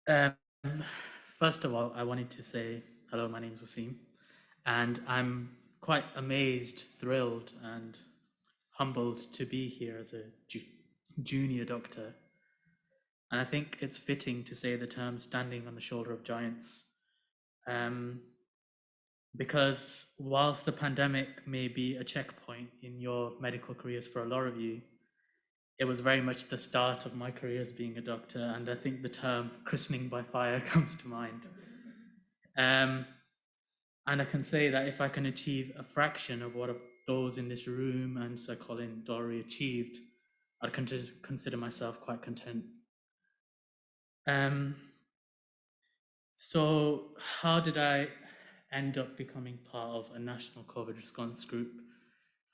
Um, First of all, I wanted to say hello, my name is Waseem, and I'm quite amazed, thrilled, and humbled to be here as a junior doctor. And I think it's fitting to say the term standing on the shoulder of giants, um, because whilst the pandemic may be a checkpoint in your medical careers for a lot of you, it was very much the start of my career as being a doctor, and I think the term christening by fire comes to mind. Um, and I can say that if I can achieve a fraction of what of those in this room and Sir Colin Dory achieved, I'd consider myself quite content. Um, so how did I end up becoming part of a national COVID response group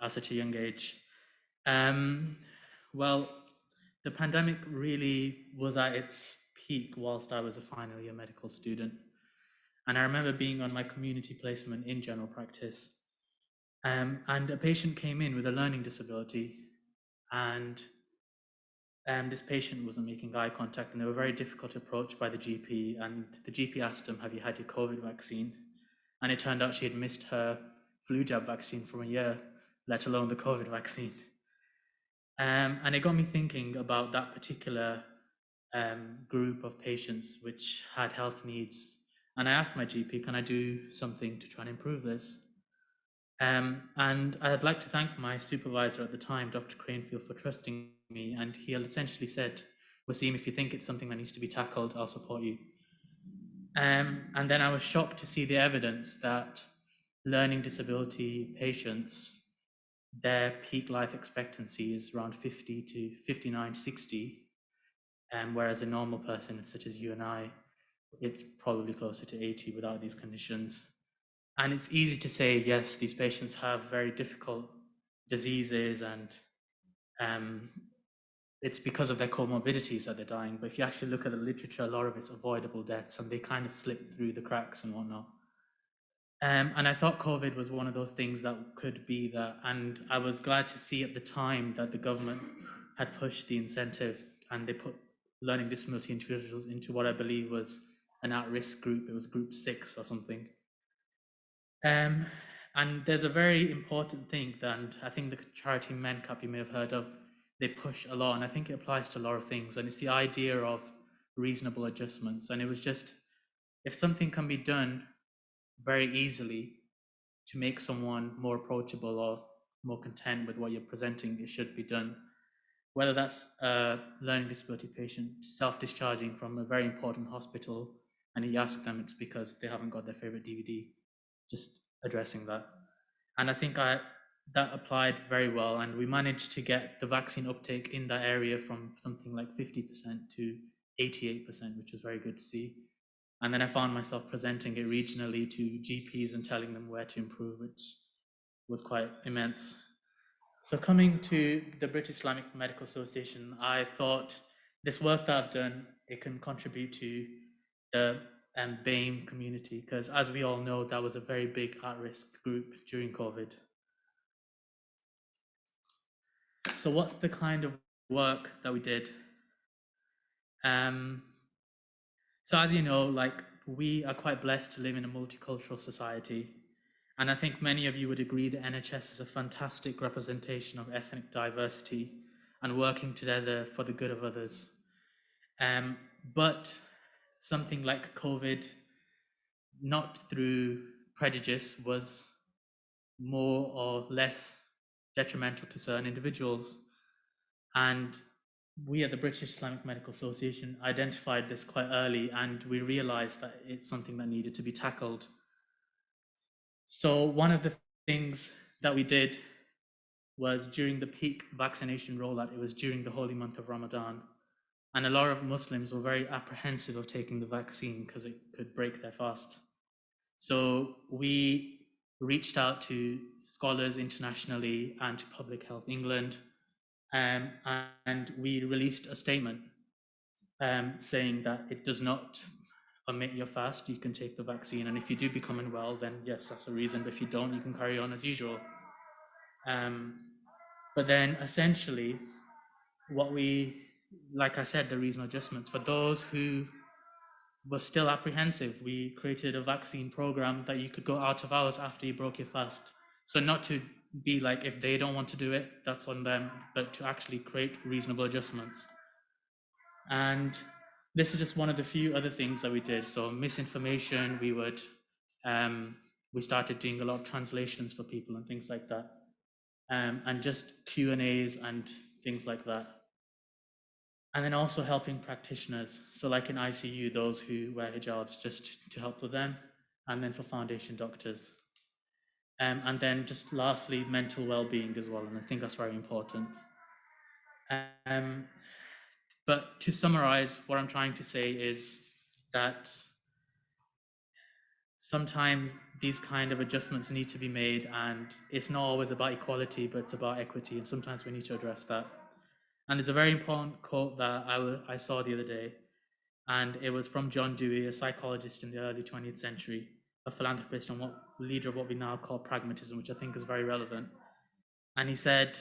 at such a young age? Um, well, the pandemic really was at its peak whilst I was a final year medical student. And I remember being on my community placement in general practice. And a patient came in with a learning disability, and this patient wasn't making eye contact, and they were very difficult to approach by the GP. And the GP asked him, "Have you had your COVID vaccine?" And it turned out she had missed her flu jab vaccine from a year, let alone the COVID vaccine. And it got me thinking about that particular group of patients which had health needs. And I asked my GP, "Can I do something to try and improve this?" And I'd like to thank my supervisor at the time, Dr. Cranefield, for trusting me. And he essentially said, "Waseem, if you think it's something that needs to be tackled, I'll support you." And then I was shocked to see the evidence that learning disability patients, their peak life expectancy is around 50 to 59, 60. Whereas a normal person, such as you and I, it's probably closer to 80 without these conditions. And it's easy to say, yes, these patients have very difficult diseases and it's because of their comorbidities that they're dying. But if you actually look at the literature, a lot of it's avoidable deaths and they kind of slip through the cracks and whatnot. And I thought COVID was one of those things that could be that. And I was glad to see at the time that the government had pushed the incentive and they put learning disability individuals into what I believe was an at-risk group. It was group 6 or something. Um, and there's a very important thing that I think the charity MenCap you may have heard of, they push a lot, and I think it applies to a lot of things, and it's the idea of reasonable adjustments. And it was just, if something can be done very easily to make someone more approachable or more content with what you're presenting, it should be done. Whether that's a learning disability patient self-discharging from a very important hospital and you ask them, it's because they haven't got their favorite DVD, just addressing that. And I think that applied very well, and we managed to get the vaccine uptake in that area from something like 50% to 88%, which was very good to see. And then I found myself presenting it regionally to GPs and telling them where to improve, which was quite immense. So coming to the British Islamic Medical Association, I thought this work that I've done, it can contribute to the BAME community, because as we all know, that was a very big at-risk group during COVID. So what's the kind of work that we did? So as you know, like, we are quite blessed to live in a multicultural society. And I think many of you would agree that NHS is a fantastic representation of ethnic diversity and working together for the good of others. But something like COVID, not through prejudice, was more or less detrimental to certain individuals. And we at the British Islamic Medical Association identified this quite early, and we realized that it's something that needed to be tackled. So one of the things that we did was during the peak vaccination rollout, it was during the holy month of Ramadan. And a lot of Muslims were very apprehensive of taking the vaccine because it could break their fast. So we reached out to scholars internationally and to Public Health England, and we released a statement saying that it does not omit your fast. You can take the vaccine, and if you do become unwell, then yes, that's a reason. But if you don't, you can carry on as usual. But then essentially, what we, like I said, the reasonable adjustments for those who was still apprehensive. We created a vaccine program that you could go out of hours after you broke your fast. So not to be like, if they don't want to do it, that's on them, but to actually create reasonable adjustments. And this is just one of the few other things that we did. So misinformation, we started doing a lot of translations for people and things like that. And just Q&As and things like that. And then also helping practitioners. So like in ICU, those who wear hijabs, just to help with them. And then for foundation doctors. And then just lastly, mental well-being as well. And I think that's very important. But to summarize, what I'm trying to say is that sometimes these kind of adjustments need to be made, and it's not always about equality, but it's about equity. And sometimes we need to address that. And there's a very important quote that I saw the other day, and it was from John Dewey, a psychologist in the early 20th century, a philanthropist and leader of what we now call pragmatism, which I think is very relevant. And he said,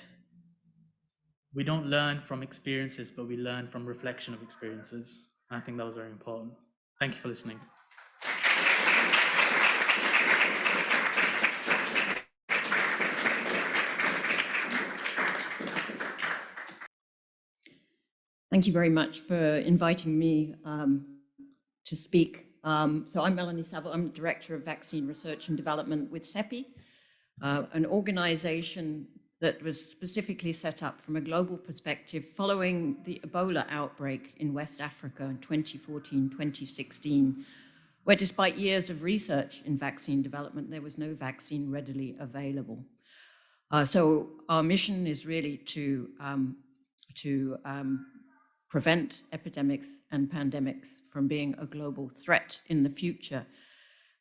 we don't learn from experiences, but we learn from reflection of experiences. And I think that was very important. Thank you for listening. Thank you very much for inviting me to speak. So I'm Melanie Saville. I'm Director of Vaccine Research and Development with CEPI, an organization that was specifically set up from a global perspective following the Ebola outbreak in West Africa in 2014, 2016, where despite years of research in vaccine development, there was no vaccine readily available. So our mission is really to prevent epidemics and pandemics from being a global threat in the future.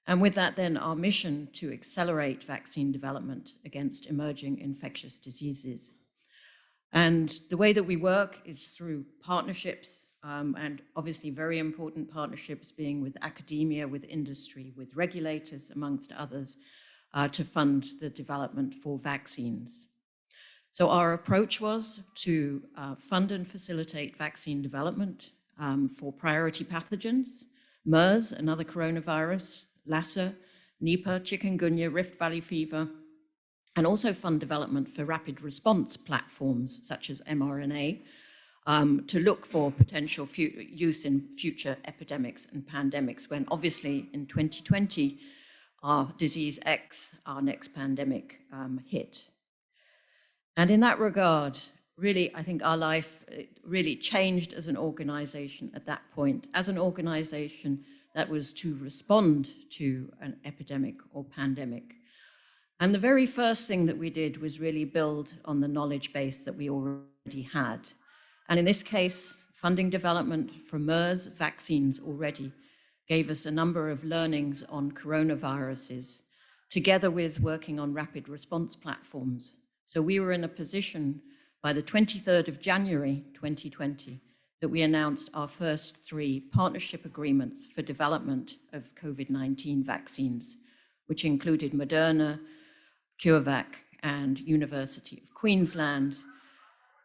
And with that, then, our mission to accelerate vaccine development against emerging infectious diseases. And the way that we work is through partnerships, and obviously very important partnerships being with academia, with industry, with regulators, amongst others, to fund the development for vaccines. So our approach was to fund and facilitate vaccine development for priority pathogens, MERS, another coronavirus, Lassa, Nipah, chikungunya, Rift Valley fever, and also fund development for rapid response platforms such as mRNA to look for potential use in future epidemics and pandemics, when obviously in 2020, our disease X, our next pandemic, hit. And in that regard, really, I think our life really changed as an organization at that point, as an organization that was to respond to an epidemic or pandemic. And the very first thing that we did was really build on the knowledge base that we already had. And in this case, funding development for MERS vaccines already gave us a number of learnings on coronaviruses, together with working on rapid response platforms. So we were in a position by the 23rd of January, 2020, that we announced our first 3 partnership agreements for development of COVID-19 vaccines, which included Moderna, CureVac, and University of Queensland.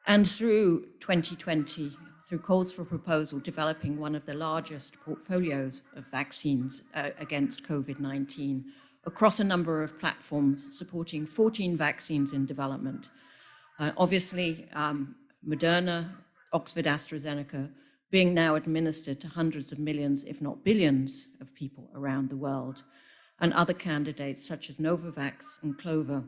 And through 2020, through calls for proposal, developing one of the largest portfolios of vaccines against COVID-19 across a number of platforms, supporting 14 vaccines in development. Obviously, Moderna, Oxford AstraZeneca, being now administered to hundreds of millions, if not billions, of people around the world, and other candidates such as Novavax and Clover,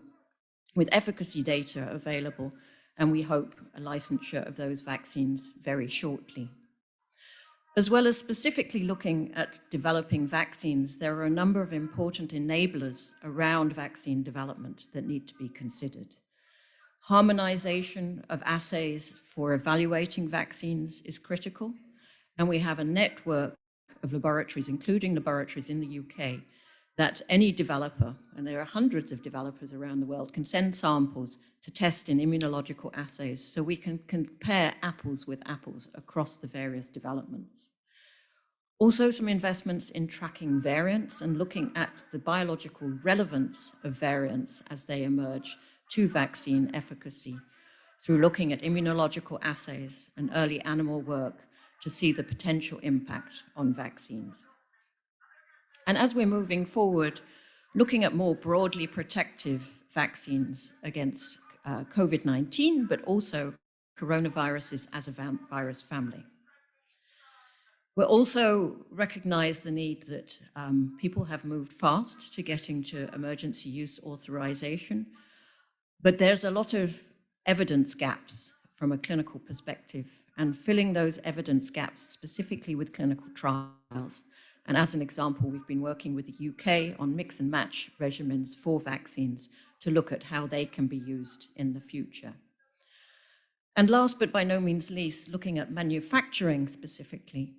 with efficacy data available, and we hope a licensure of those vaccines very shortly. As well as specifically looking at developing vaccines, there are a number of important enablers around vaccine development that need to be considered. Harmonization of assays for evaluating vaccines is critical, and we have a network of laboratories, including laboratories in the UK, that any developer, and there are hundreds of developers around the world, can send samples to test in immunological assays so we can compare apples with apples across the various developments. Also, some investments in tracking variants and looking at the biological relevance of variants as they emerge to vaccine efficacy through looking at immunological assays and early animal work to see the potential impact on vaccines. And as we're moving forward, looking at more broadly protective vaccines against COVID-19, but also coronaviruses as a virus family. We'll also recognize the need that people have moved fast to getting to emergency use authorization, but there's a lot of evidence gaps from a clinical perspective, and filling those evidence gaps specifically with clinical trials. And as an example, we've been working with the UK on mix and match regimens for vaccines to look at how they can be used in the future. And last but by no means least, looking at manufacturing specifically,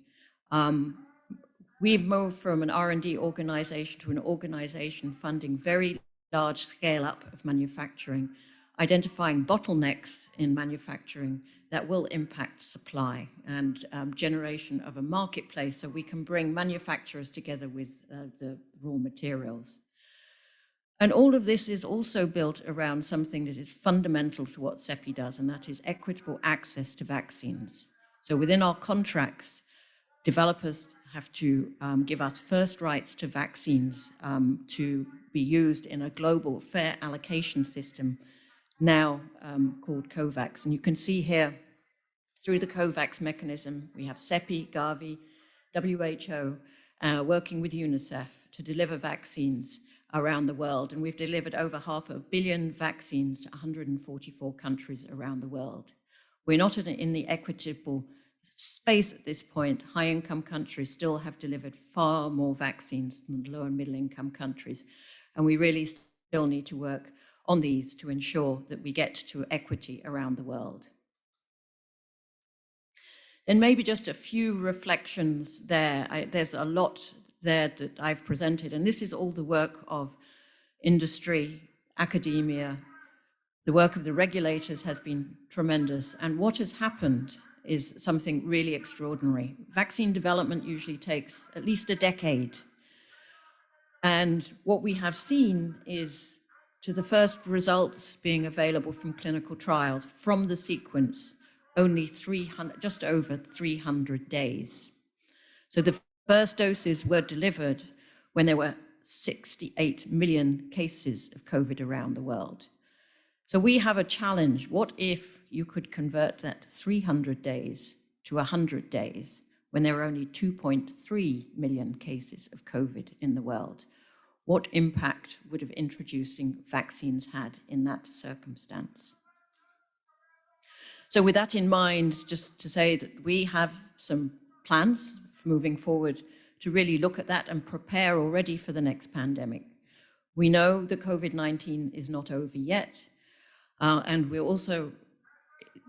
we've moved from an R&D organization to an organization funding very large scale up of manufacturing, identifying bottlenecks in manufacturing that will impact supply and generation of a marketplace so we can bring manufacturers together with the raw materials. And all of this is also built around something that is fundamental to what CEPI does, and that is equitable access to vaccines. So within our contracts, developers have to give us first rights to vaccines to be used in a global fair allocation system now called COVAX. And you can see here, through the COVAX mechanism, we have CEPI, Gavi, WHO, working with UNICEF to deliver vaccines around the world. And we've delivered over 500 million vaccines to 144 countries around the world. We're not in the equitable space at this point. High-income countries still have delivered far more vaccines than low and middle-income countries. And we really still need to work on these to ensure that we get to equity around the world. Then maybe just a few reflections there. There's a lot there that I've presented, and this is all the work of industry, academia. The work of the regulators has been tremendous, and what has happened is something really extraordinary. Vaccine development usually takes at least a decade. And what we have seen is, to the first results being available from clinical trials from the sequence, only just over 300 days. So the first doses were delivered when there were 68 million cases of COVID around the world. So we have a challenge. What if you could convert that 300 days to 100 days when there are only 2.3 million cases of COVID in the world? What impact would have introducing vaccines had in that circumstance? So with that in mind, just to say that we have some plans for moving forward to really look at that and prepare already for the next pandemic. We know that COVID-19 is not over yet. And we're also,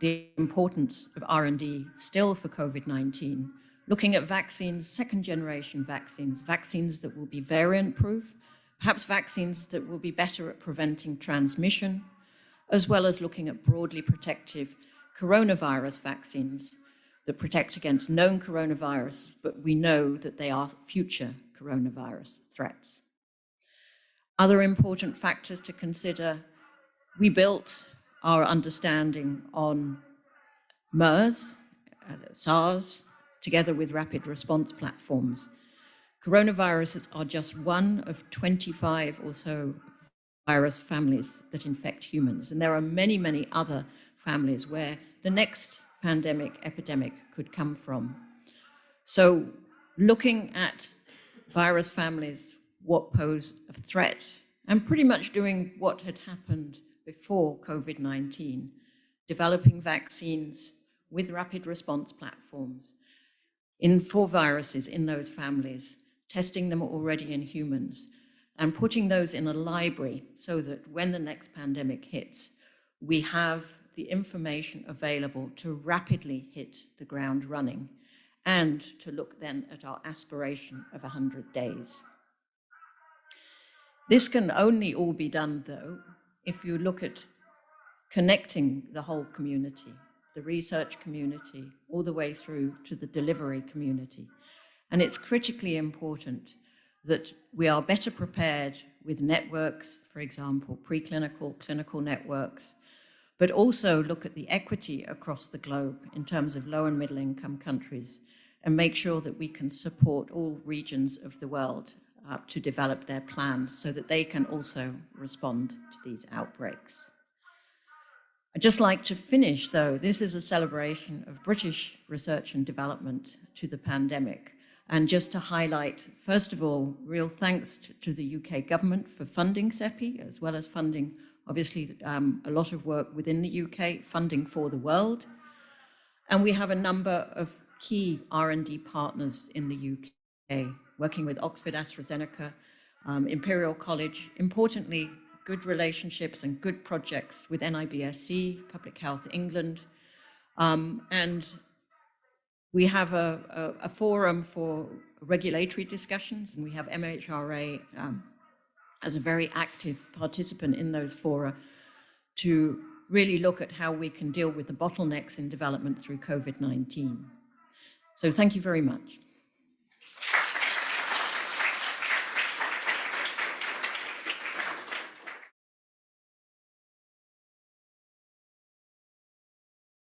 the importance of R&D still for COVID-19, looking at vaccines, second generation vaccines, vaccines that will be variant proof, perhaps vaccines that will be better at preventing transmission, as well as looking at broadly protective coronavirus vaccines that protect against known coronavirus, but we know that they are future coronavirus threats. Other important factors to consider: we built our understanding on MERS, SARS, together with rapid response platforms. Coronaviruses are just one of 25 or so virus families that infect humans. And there are many, many other families where the next pandemic, epidemic could come from. So looking at virus families, what pose a threat, and pretty much doing what had happened before COVID-19, developing vaccines with rapid response platforms for viruses in those families, testing them already in humans, and putting those in a library so that when the next pandemic hits, we have the information available to rapidly hit the ground running and to look then at our aspiration of 100 days. This can only all be done, though, if you look at connecting the whole community, the research community, all the way through to the delivery community. And it's critically important that we are better prepared with networks, for example, preclinical, clinical networks, but also look at the equity across the globe in terms of low and middle income countries, and make sure that we can support all regions of the world to develop their plans so that they can also respond to these outbreaks. I'd just like to finish, though, this is a celebration of British research and development to the pandemic. And just to highlight, first of all, real thanks to the UK government for funding CEPI, as well as funding, obviously, a lot of work within the UK, funding for the world. And we have a number of key R&D partners in the UK, working with Oxford AstraZeneca, Imperial College, importantly, good relationships and good projects with NIBSC, Public Health England, and we have a forum for regulatory discussions, and we have MHRA as a very active participant in those fora to really look at how we can deal with the bottlenecks in development through COVID-19. So thank you very much.